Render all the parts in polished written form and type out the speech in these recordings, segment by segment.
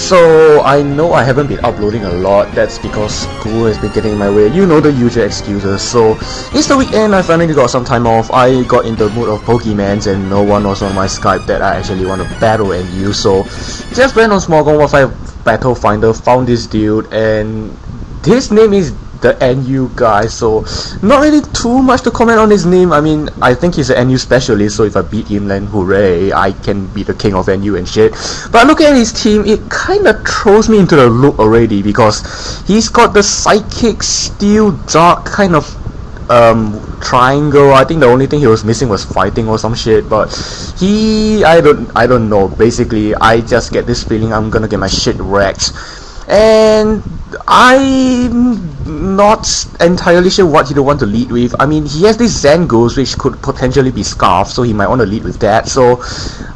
So I know I haven't been uploading a lot. That's because school has been getting in my way. You know the usual excuses. So it's the weekend. I finally got some time off. I got in the mood of Pokemans, and no one was on my Skype that I actually want to battle and use. So just went on Smogon Wi-Fi Battle Finder, found this dude, and his name is the NU guy, so not really too much to comment on his name. I mean, I think he's an NU specialist, so if I beat him, then hooray, I can be the king of NU and shit. But looking at his team, it kinda throws me into the loop already, because he's got the Psychic, Steel, Dark kind of triangle. I think the only thing he was missing was fighting or some shit, but I don't know. Basically, I just get this feeling I'm gonna get my shit wrecked. And I'm not entirely sure what he'd want to lead with. I mean, he has these Zangos which could potentially be Scarf, so he might want to lead with that. So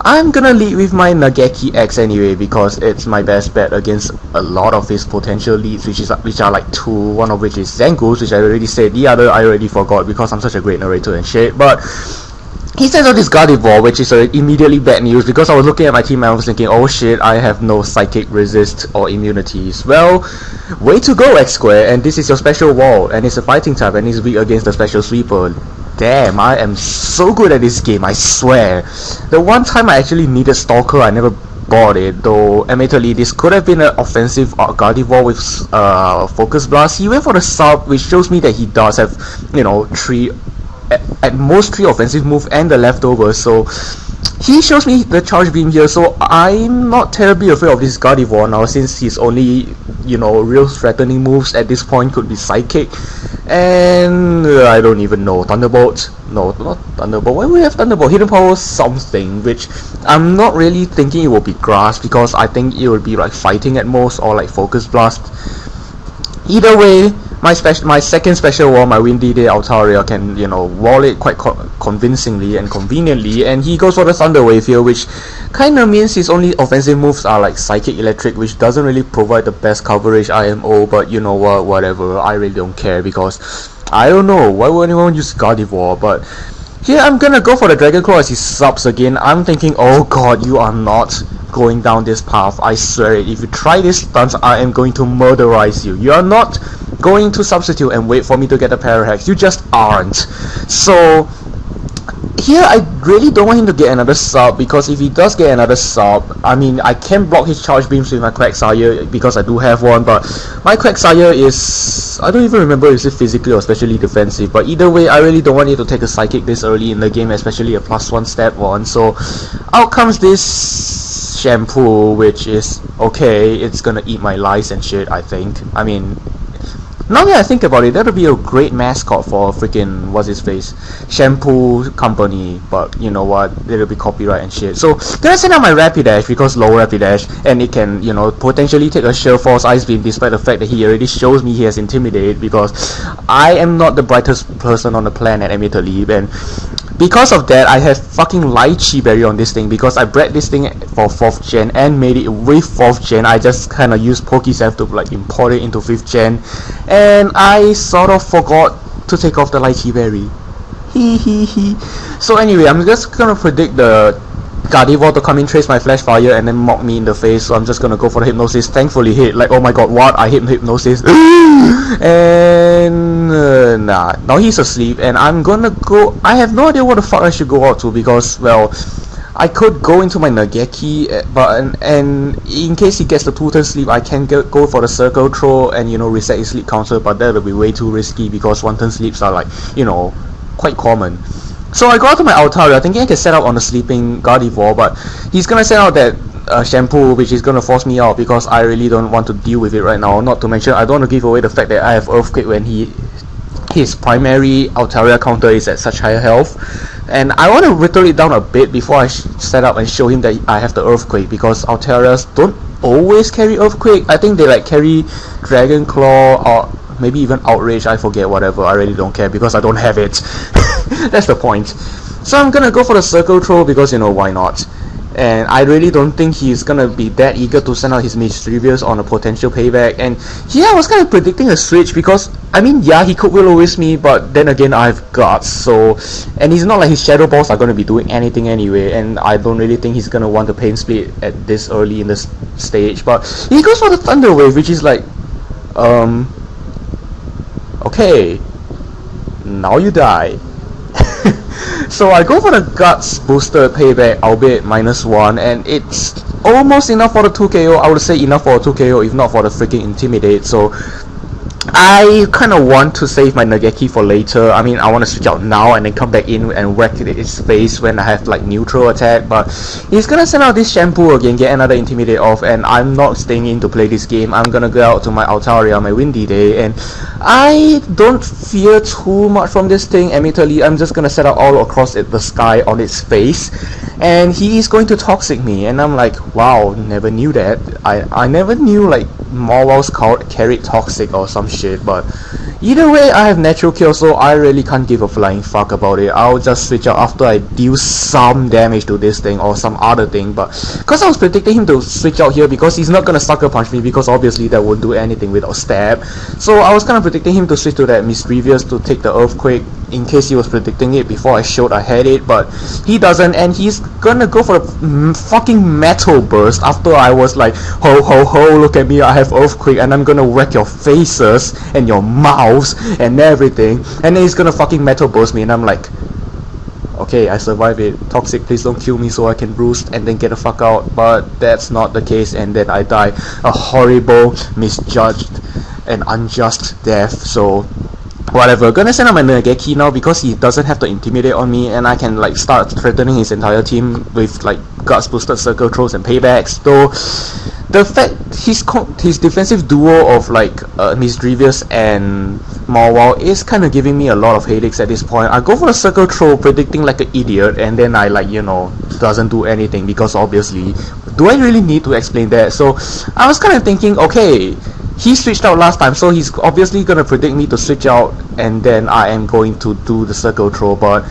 I'm gonna lead with my ckIt-X anyway, because it's my best bet against a lot of his potential leads, which are like two, one of which is Zangos, which I already said, the other I already forgot because I'm such a great narrator and shit. But he sends out this Gardevoir, which is immediately bad news, because I was looking at my team and I was thinking, oh shit, I have no Psychic resist or immunities. Well, way to go, X Square, and this is your special wall, and it's a fighting type, and it's weak against the special sweeper. Damn, I am so good at this game, I swear. The one time I actually needed Stalker, I never bought it, though admittedly this could have been an offensive Gardevoir with Focus Blast. He went for the sub, which shows me that he does have, you know, at most 3 offensive moves and the leftovers, so he shows me the charge beam here, so I'm not terribly afraid of this Gardevoir now, since his only, you know, real threatening moves at this point could be Psychic, and I don't even know, Thunderbolt? No, not Thunderbolt. Why would we have Thunderbolt? Hidden Power something, which I'm not really thinking it will be Grass, because I think it would be like fighting at most, or like Focus Blast. Either way, my second special wall, my Windy Day Altaria, can, you know, wall it quite convincingly and conveniently, and he goes for the Thunder Wave here, which kinda means his only offensive moves are like Psychic, Electric, which doesn't really provide the best coverage IMO, but you know what, whatever, I really don't care, because I don't know, why would anyone use Gardevoir? But here I'm gonna go for the Dragon Claw as he subs again. I'm thinking, oh god, you are not going down this path, I swear it. If you try this stance, I am going to murderize you. You are not going to substitute and wait for me to get a Parahex. You just aren't. So here I really don't want him to get another sub, because if he does get another sub, I mean, I can block his charge beams with my Quagsire because I do have one, but my Quagsire is, I don't even remember is it physically or specially defensive, but either way I really don't want you to take a Psychic this early in the game, especially a +1 stat one. So out comes this Shampoo, which is okay, it's gonna eat my lice and shit, I think. I mean, now that I think about it, that would be a great mascot for freaking, what's his face, Shampoo Company, but you know what, it'll be copyright and shit. So gonna send out my Rapidash, because low Rapidash, and it can, you know, potentially take a Sheer Force Ice Beam, despite the fact that he already shows me he has Intimidate, because I am not the brightest person on the planet, admittedly, and because of that, I have fucking Lychee Berry on this thing, because I bred this thing for 4th gen and made it with 4th gen. I just kinda used Pokesaf to like import it into 5th gen, and I sort of forgot to take off the Lychee Berry. So anyway, I'm just gonna predict the Gardevoir to come in, trace my Flash Fire, and then mock me in the face, so I'm just gonna go for the Hypnosis. Thankfully hit, like, oh my god, what? I hit Hypnosis. And nah, now he's asleep, and I'm gonna go, I have no idea what the fuck I should go out to, because, well, I could go into my Nageki, but and in case he gets the 2-turn sleep, I can go for the Circle Throw and, you know, reset his sleep counter, but that will be way too risky, because 1-turn sleeps are like, you know, quite common. So I go out to my Altaria thinking I can set up on the sleeping Gardevoir, but he's gonna send out that Shampoo, which is gonna force me out, because I really don't want to deal with it right now. Not to mention, I don't want to give away the fact that I have Earthquake when his primary Altaria counter is at such high health, and I want to whittle it down a bit before I set up and show him that I have the Earthquake, because Altarias don't always carry Earthquake. I think they like carry Dragon Claw or maybe even Outrage, I forget, whatever, I really don't care because I don't have it. That's the point. So I'm gonna go for the Circle Throw, because, you know, why not? and I really don't think he's gonna be that eager to send out his mischievous on a potential payback. And yeah, I was kind of predicting a switch because I mean, yeah, he could will-o-wisp me, but then again, I've guts, so, and he's not like his shadow balls are gonna be doing anything anyway, and I don't really think he's gonna want to pain split at this early in the stage. But he goes for the Thunder Wave, which is like, okay, now you die. So I go for the Guts Booster Payback, albeit -1, and it's almost enough for the 2 KO. I would say enough for a 2 KO, if not for the freaking Intimidate. So I kind of want to save my Nageki for later. I mean, I want to switch out now and then come back in and whack its face when I have like neutral attack, but he's gonna send out this Shampoo again, get another Intimidate off, and I'm not staying in to play this game. I'm gonna go out to my Altaria, my Windy Day, and I don't fear too much from this thing, admittedly. I'm just gonna set out all across the sky on its face, and he is going to Toxic me, and I'm like, wow, never knew that. I never knew like Morwell's carried Toxic or some shit, but either way, I have natural kill, so I really can't give a flying fuck about it. I'll just switch out after I deal some damage to this thing or some other thing. But because I was predicting him to switch out here, because he's not gonna Sucker Punch me, because obviously that won't do anything without stab, so I was kind of predicting him to switch to that Mischievous to take the Earthquake, in case he was predicting it before I showed I had it, but he doesn't, and he's gonna go for a fucking Metal Burst after I was like, ho ho ho, look at me, I have Earthquake and I'm gonna wreck your faces and your mouths and everything, and then he's gonna fucking Metal Burst me, and I'm like, okay, I survived it. Toxic, please don't kill me so I can roost and then get the fuck out. But that's not the case, and then I die a horrible, misjudged and unjust death. So whatever, gonna send out my Nageki now because he doesn't have to Intimidate on me, and I can like start threatening his entire team with like Guts boosted Circle Throws and Paybacks. Though the fact his defensive duo of like Mischievous and Morwell is kind of giving me a lot of headaches at this point. I go for a Circle Throw predicting like an idiot, and then I like, you know, doesn't do anything, because obviously, do I really need to explain that? So I was kind of thinking, okay, he switched out last time, so he's obviously gonna predict me to switch out, and then I am going to do the Circle Throw, but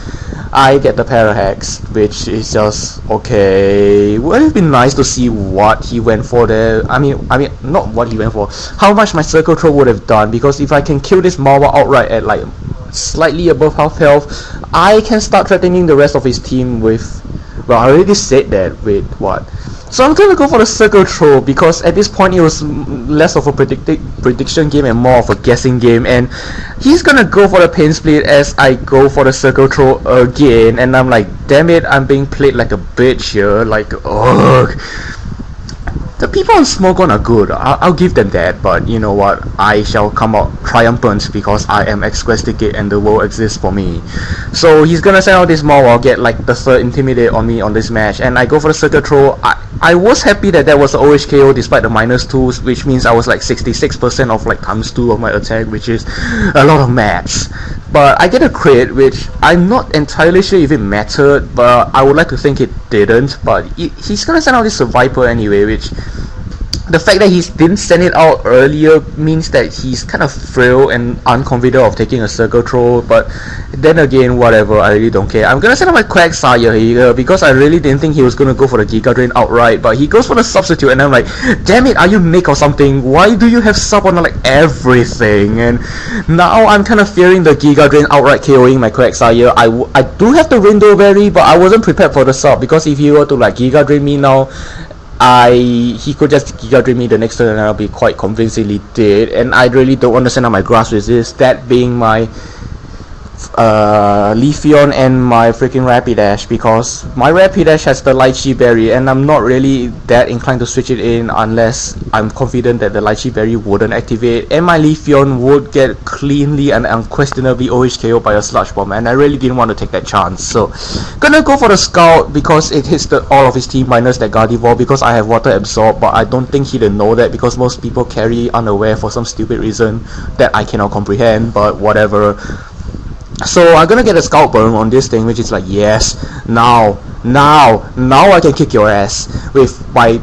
I get the Parahex, which is just okay. Would have been nice to see what he went for there. I mean, not what he went for, how much my Circle Throw would have done, because if I can kill this Marwa outright at like slightly above half health, I can start threatening the rest of his team with, well, I already said that, wait, what? So I'm gonna go for the Circle Throw, because at this point it was less of a prediction game and more of a guessing game, and he's gonna go for the Pain Split as I go for the Circle Throw again, and I'm like, damn it, I'm being played like a bitch here, like, ugh. The people on Smogon are good, I'll give them that, but you know what, I shall come out triumphant because I am ckIt-X and the world exists for me. So he's gonna send out this Morwell, get like the third Intimidate on me on this match, and I go for the Circle Throw. I was happy that was the OHKO despite the -2s, which means I was like 66% of like ×2 of my attack, which is a lot of max. But I get a crit, which I'm not entirely sure if it mattered, but I would like to think it didn't. But he's gonna send out this Viper anyway, which the fact that he didn't send it out earlier means that he's kind of frail and unconfident of taking a Circle Throw, but then again, whatever, I really don't care. I'm gonna send out my ckIt-X here because I really didn't think he was gonna go for the Giga Drain outright, but he goes for the Substitute, and I'm like, damn it, are you Nick or something? Why do you have sub on like everything? And now I'm kind of fearing the Giga Drain outright KOing my ckIt-X here. I do have the Window Berry, but I wasn't prepared for the sub, because if he were to like Giga Drain me now, he could just Giga Drain me the next turn and I'll be quite convincingly dead, and I really don't want to send out my Grass Resist, that being my Leafeon and my freaking Rapidash, because my Rapidash has the Lychee Berry, and I'm not really that inclined to switch it in unless I'm confident that the Lychee Berry wouldn't activate, and my Leafeon would get cleanly and unquestionably OHKO by a Sludge Bomb, and I really didn't want to take that chance. So gonna go for the Scout because it hits all of his team minus that Gardevoir, because I have Water Absorb, but I don't think he didn't know that, because most people carry unaware for some stupid reason that I cannot comprehend, but whatever. So I'm gonna get a Scalp Burn on this thing, which is like, yes, now I can kick your ass with my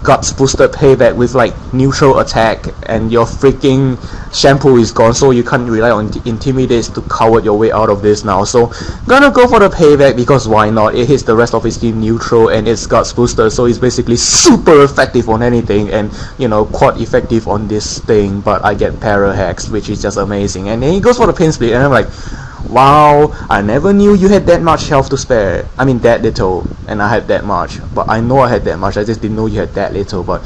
guts boosted payback with like neutral attack, and your freaking shampoo is gone, so you can't rely on intimidates to cover your way out of this now. So gonna go for the payback because why not? It hits the rest of his team neutral and it's guts boosted, so it's basically super effective on anything, and you know, quite effective on this thing. But I get para hacks, which is just amazing. And then he goes for the pin split, and I'm like, wow, I never knew you had that much health to spare. I mean that little, and I had that much. But I know I had that much, I just didn't know you had that little. But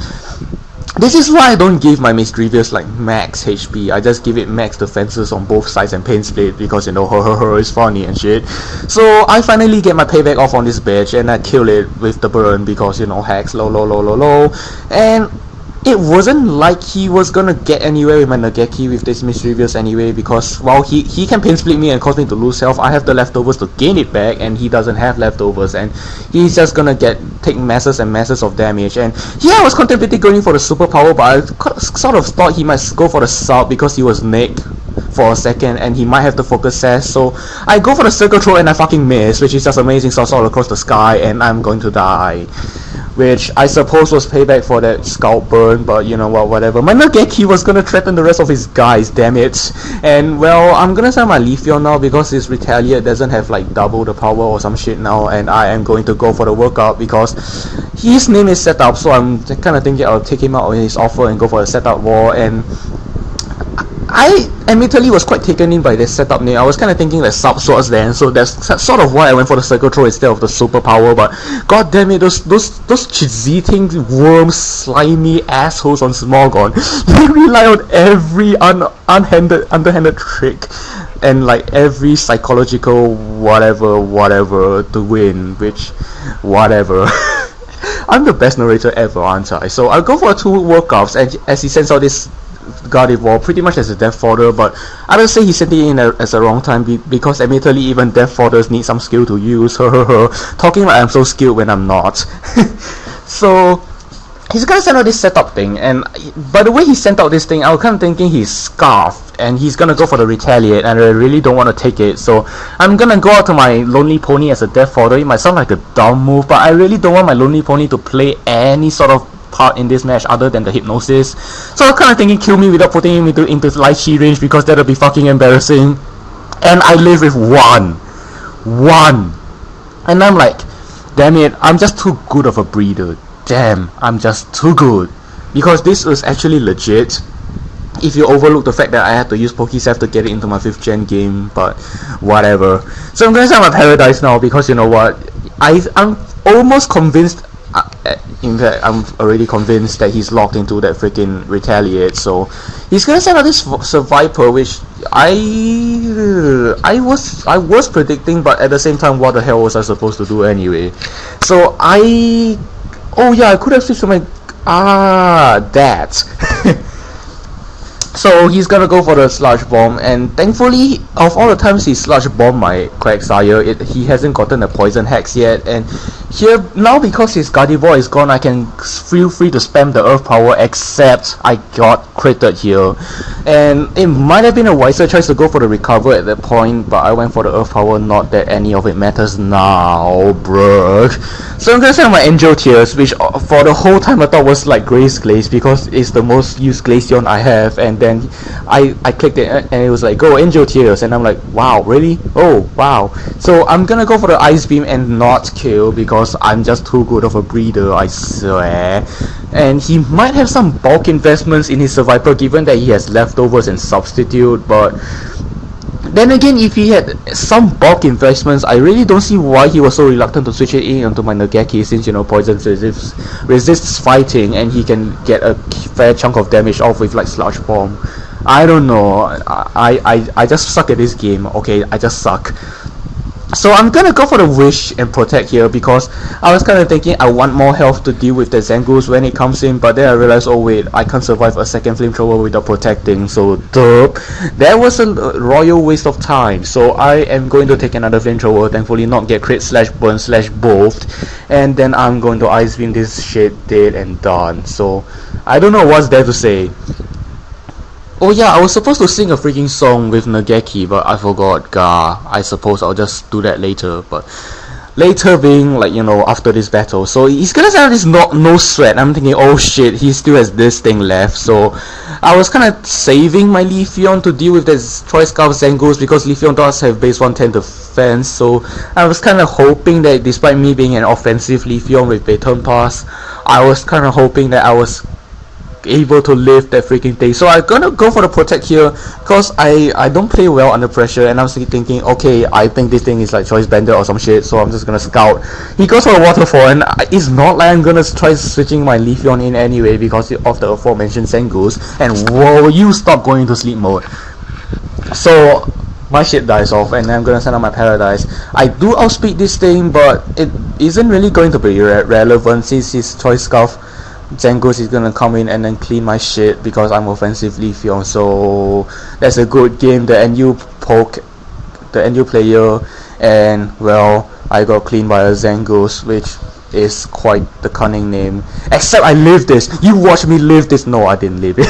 this is why I don't give my Mischievous like max HP. I just give it max defenses on both sides and pain split, because you know, it's funny and shit. So I finally get my payback off on this bitch, and I kill it with the burn because you know, hacks low. And it wasn't like he was gonna get anywhere with my Nageki with this Mischievous anyway, because while he can pin split me and cause me to lose health, I have the leftovers to gain it back, and he doesn't have leftovers, and he's just gonna take masses and masses of damage. And yeah, I was contemplating going for the superpower, but I sort of thought he might go for the sub because he was nicked for a second and he might have the focus sash. So I go for the circle throw and I fucking miss, which is just amazing sauce all across the sky, and I'm going to die, which I suppose was payback for that scalp burn. But you know what, whatever. My Nageki was gonna threaten the rest of his guys, damn it. And well, I'm gonna send my Leafeon now because his Retaliate doesn't have like double the power or some shit now, and I am going to go for the workout because his name is set up, so I'm kind of thinking I'll take him out on his offer and go for a setup war. And I admittedly was quite taken in by this setup name. I was kind of thinking like sub swords then, so that's sort of why I went for the circle throw instead of the superpower. But god damn it, those cheating worms, slimy assholes on Smogon, they rely on every underhanded trick and like every psychological whatever to win, which whatever. I'm the best narrator ever, aren't I? So I'll go for 2 workouts, and as he sends out this Gardevoir pretty much as a death fodder, but I don't say he sent it in as a wrong time because admittedly even death fodders need some skill to use. Talking like I'm so skilled when I'm not. So he's gonna send out this setup thing, and by the way he sent out this thing, I was kind of thinking he's scarfed and he's gonna go for the Retaliate, and I really don't want to take it. So I'm gonna go out to my Lonely Pony as a death fodder. It might sound like a dumb move, but I really don't want my Lonely Pony to play any sort of part in this match other than the hypnosis. So I'm kind of thinking kill me without putting him into Lychee range, because that'll be fucking embarrassing. And I live with one, and I'm like, damn it, I'm just too good of a breeder. Damn, I'm just too good, because this was actually legit if you overlook the fact that I had to use Pokesaf to get it into my 5th gen game. But whatever. So I'm gonna send my Paradise now, because you know what, I'm almost convinced, in fact I'm already convinced that he's locked into that freaking Retaliate. So he's gonna send out this Viper, which I was predicting, but at the same time, what the hell was I supposed to do anyway? So oh yeah, I could have switched to my that. So he's gonna go for the Sludge Bomb, and thankfully, of all the times he Sludge Bomb my Quagsire, he hasn't gotten a Poison Hex yet. And here, now because his Gardevoir is gone, I can feel free to spam the Earth Power, except I got critted here. And it might have been a wiser choice to go for the Recover at that point, but I went for the Earth Power, not that any of it matters now, bruh. So I'm gonna send my Angel Tears, which for the whole time I thought was like Grace Glaze, because it's the most used Glaceon I have. And then I clicked it and it was like, go Angel Tears, and I'm like, wow, really? Oh wow. So I'm gonna go for the Ice Beam and not kill, because I'm just too good of a breeder, I swear. And he might have some bulk investments in his Viper, given that he has leftovers and substitute. But then again, if he had some bulk investments, I really don't see why he was so reluctant to switch it in onto my Nageki, since you know Poison resists fighting and he can get a fair chunk of damage off with like Sludge Bomb. I don't know, I just suck at this game, okay, I just suck. So I'm gonna go for the Wish and Protect here, because I was kind of thinking I want more health to deal with the Zangoose when it comes in, but then I realized, oh wait, I can't survive a second Flamethrower without protecting, so duh. That was a royal waste of time. So I am going to take another Flamethrower, thankfully not get crit slash burn slash both, and then I'm going to Ice Beam this shit dead and done. So I don't know what's there to say. Oh yeah, I was supposed to sing a freaking song with Nageki, but I forgot. I suppose I'll just do that later. But later being like, you know, after this battle. So he's gonna have this no sweat. I'm thinking, oh shit, he still has this thing left. So I was kind of saving my Leafeon to deal with this Choice Scarf Zangoose, because Leafeon does have base 110 defense. So I was kind of hoping that despite me being an offensive Leafeon with Baton Pass, I was kind of hoping that I was able to live that freaking thing. So I'm gonna go for the protect here, because I don't play well under pressure, and I was thinking, okay, I think this thing is like choice bender or some shit, so I'm just gonna scout. He goes for a waterfall, and it's not like I'm gonna try switching my Leafeon in anyway because of the aforementioned Zangoose. And whoa, you stop going to sleep mode. So my shit dies off, and then I'm gonna send out my Paradise. I do outspeed this thing, but it isn't really going to be relevant since his Choice Scarf Zangoose is gonna come in and then clean my shit because I'm offensive Leafeon. So that's a good game. The NU player, and well, I got cleaned by a Zangoose, which is quite the cunning name. Except I lived this. You watch me live this. No, I didn't live it.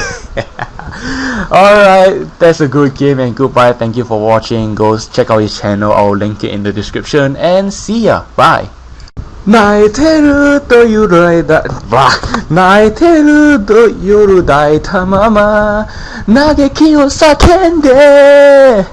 Alright, that's a good game, and goodbye. Thank you for watching. Go check out his channel. I'll link it in the description, and see ya. Bye. 泣いてると夜だ泣いてると夜抱いたまま嘆きを叫んで